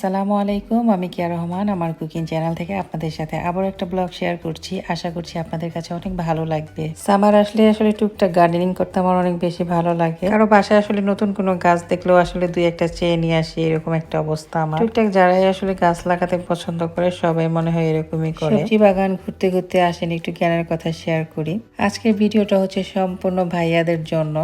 আসসালামু আলাইকুম, আমি কিয়া রহমান আমার কুকিং চ্যানেল থেকে আপনাদের সাথে আবার একটা ব্লগ শেয়ার করছি। আশা করছি আপনাদের কাছে অনেক ভালো লাগবে। সামার আসলে টুকটাক গার্ডেনিং করতে আমার অনেক বেশি ভালো লাগে। কারো বাসায় আসলে নতুন কোনো গাছ দেখলেও আসলে দুই একটা চেয়ে নিয়ে আসি, এরকম একটা অবস্থা আমার। টুকটাক যারাই আসলে গাছ লাগাতে পছন্দ করে সবাই মনে হয় এরকমই করে। সবজি বাগান ঘুরতে ঘুরতে আসেন, একটু জ্ঞানের কথা শেয়ার করি। আজকের ভিডিওটা হচ্ছে সম্পূর্ণ ভাইয়াদের জন্য।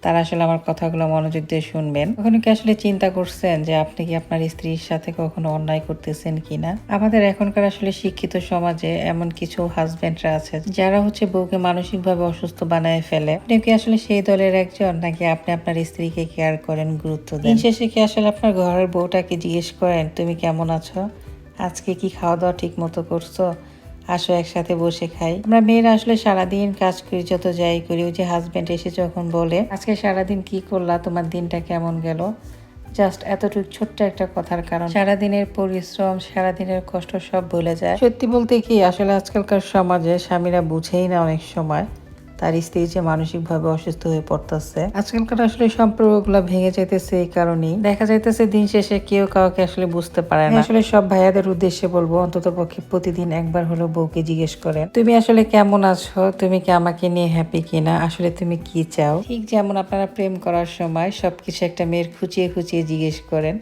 তারা আসলে আমার কথাগুলো মনোযোগ দিয়ে শুনবেন। কখনো কি আসলে চিন্তা করছেন যে আপনি কি আপনার স্ত্রীর সাথে কখনো অন্যায় করতেছেন কিনা? আমাদের এখনকার আসলে শিক্ষিত সমাজে এমন কিছু হাজবেন্ডরা আছে যারা হচ্ছে বউকে মানসিকভাবে অসুস্থ বানায় ফেলে। আপনি কি আসলে সেই দলের একজন, নাকি আপনি আপনার স্ত্রীকে কেয়ার করেন, গুরুত্ব দেন? দিন শেষে কি আসলে আপনার ঘরের বউটাকে জিজ্ঞেস করেন তুমি কেমন আছো, আজকে কি খাওয়া দাওয়া ঠিক মতো করছো, আসো একসাথে বসে খাই? আমরা মেয়েরা আসলে সারাদিন কাজ করি, যত যাই করি, ওই যে হাজবেন্ড এসে যখন বলে আজকে সারাদিন কি করলা, তোমার দিনটা কেমন গেল, জাস্ট এতটুকু ছোট্ট একটা কথার কারণ সারাদিনের পরিশ্রম, সারাদিনের কষ্ট সব ভুলে যায়। সত্যি বলতে কি আসলে আজকালকার সমাজে স্বামীরা বুঝেই না অনেক সময় তার স্ত্রী যে মানসিকভাবে অসুস্থ হয়ে পড়তেছে। আজকালকার আসলে সম্পর্কগুলো ভেঙে যাইতেছে এই কারণেই। দেখা যাইতেছে দিন শেষে কেউ কাউকে আসলে বুঝতে পারে না। আসলে সব ভাইয়াদের উদ্দেশ্যে বলবো, অন্তত পক্ষে প্রতিদিন একবার হলো বউকে জিজ্ঞেস করেন তুমি আসলে কেমন আছো, তুমি কি আমাকে নিয়ে হ্যাপি কিনা, আসলে তুমি কি চাও। ঠিক যেমন আপনারা প্রেম করার সময় সবকিছু একটা মেয়ের খুঁচিয়ে খুঁচিয়ে জিজ্ঞেস করেন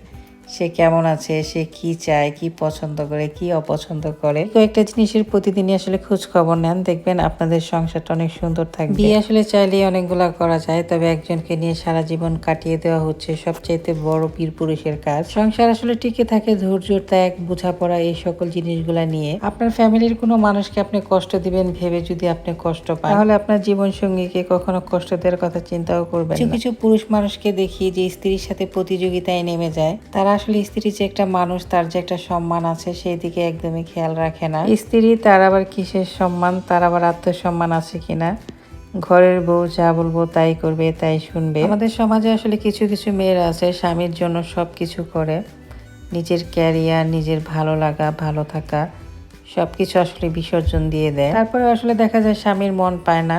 সে কেমন আছে, সে কি চায়, কি পছন্দ করে, কি অপছন্দ করে, কয়েকটা জিনিসের প্রতিদিনই আসলে খোঁজ খবর নেন, দেখবেন আপনাদের সংসারটা অনেক সুন্দর থাকবে। বিয়ে আসলে চাইলেই অনেকগুলা করা যায়, তবে একজনকে নিয়ে সারা জীবন কাটিয়ে দেওয়া হচ্ছে সবচাইতে বড় বীর পুরুষের কাজ। সংসার আসলে টিকে থাকে ধৈর্য, ত্যাগ, বোঝাপড়া, এই সকল জিনিসগুলা নিয়ে। আপনার ফ্যামিলির কোনো মানুষকে আপনি কষ্ট দিবেন ভেবে যদি আপনি কষ্ট পান, তাহলে আপনার জীবন সঙ্গীকে কখনো কষ্ট দেওয়ার কথা চিন্তাও করবেন না। কিছু কিছু পুরুষ মানুষকে দেখি যে স্ত্রীর সাথে প্রতিযোগিতায় নেমে যায়। তারা আসলে স্ত্রী যে একটা মানুষ, তার যে একটা সম্মান আছে সেই দিকে একদমই খেয়াল রাখে না। স্ত্রী তার আবার কিসের সম্মান, তার আবার আত্মসম্মান আছে কিনা, ঘরের বউ যা বলবো তাই করবে, তাই শুনবে। আমাদের সমাজে আসলে কিছু কিছু মেয়েরা আছে স্বামীর জন্য সবকিছু করে, নিজের ক্যারিয়ার, নিজের ভালো লাগা, ভালো থাকা সবকিছু আসলে বিসর্জন দিয়ে দেয়। তারপরে আসলে দেখা যায় স্বামীর মন পায় না,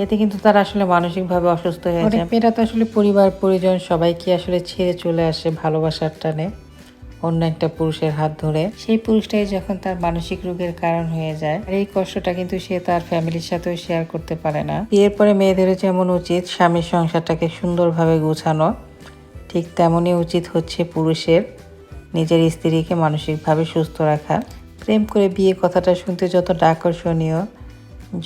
এতে কিন্তু তারা আসলে মানসিকভাবে অসুস্থ হয়ে যায়। মেয়েরা তো আসলে পরিবার পরিজন সবাইকে আসলে ছেড়ে চলে আসে ভালোবাসার টানে অন্য একটা পুরুষের হাত ধরে। সেই পুরুষটাই যখন তার মানসিক রোগের কারণ হয়ে যায়, আর এই কষ্টটা কিন্তু সে তার ফ্যামিলির সাথেও শেয়ার করতে পারে না। বিয়ের পরে মেয়েদের যেমন উচিত স্বামীর সংসারটাকে সুন্দরভাবে গোছানো, ঠিক তেমনই উচিত হচ্ছে পুরুষের নিজের স্ত্রীকে মানসিকভাবে সুস্থ রাখা। প্রেম করে বিয়ে কথাটা শুনতে যতটা আকর্ষণীয়,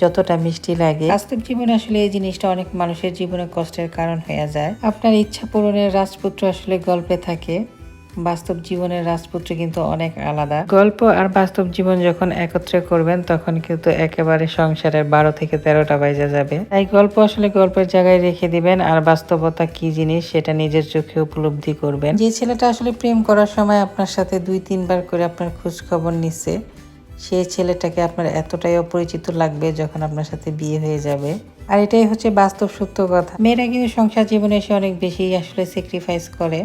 যতটা মিষ্টি লাগে, বাস্তব জীবনে আসলে এই জিনিসটা অনেক মানুষের জীবনে কষ্টের কারণ হয়ে যায়। আপনার ইচ্ছা পূরণের রাজপুত্র আসলে গল্পে থাকে, বাস্তব জীবনের রাজপুত্র কিন্তু অনেক আলাদা। গল্প আর বাস্তব জীবন যখন একত্রে করবেন তখন কিন্তু একেবারে সংসারের 12 থেকে 13টা বাজে যাবে। তাই গল্প আসলে গল্পের জায়গায় রেখে দিবেন, আর বাস্তবতা কি জিনিস সেটা নিজের চোখে উপলব্ধি করবেন। যে ছেলেটা আসলে প্রেম করার সময় আপনার সাথে 2-3 বার করে আপনার খোঁজ খবর নিচ্ছে, সেই ছেলেটাকে আপনার এতটাই অপরিচিত লাগবে যখন আপনার সাথে বিয়ে হয়ে যাবে। আর এটাই হচ্ছে বাস্তব সত্য কথা। মেয়েরা কিন্তু সংসার জীবনে এসে অনেক বেশি আসলে স্যাক্রিফাইস করে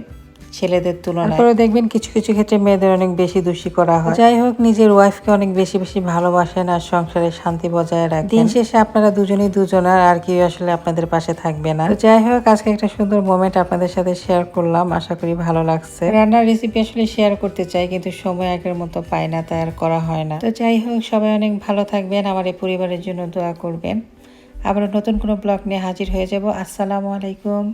ছেলেদের তুলনায়। তারপরে দেখবেন কিছু কিছু ক্ষেত্রে মেয়েদের অনেক বেশি দোষী করা হয়। যাই হোক, নিজের ওয়াইফকে অনেক বেশি বেশি ভালোবাসেন আর সংসারে শান্তি বজায় রাখেন। দিন শেষে আপনারা দুজনেই দুজনার, আর কেউ আসলে আপনাদের পাশে থাকবে না। যাই হোক, আজকে একটা সুন্দর মোমেন্ট আপনাদের সাথে শেয়ার করলাম, আশা করি ভালো লাগছে। রান্নার রেসিপি আসলে শেয়ার করতে চাই, কিন্তু সময় আগের মতো পাই না, তাই আর করা হয় না। তো যাই হোক, সবাই অনেক ভালো থাকবেন, আমার এই পরিবারের জন্য দোয়া করবেন। আবার নতুন কোনো ব্লগ নিয়ে হাজির হয়ে যাব। আসসালামু আলাইকুম।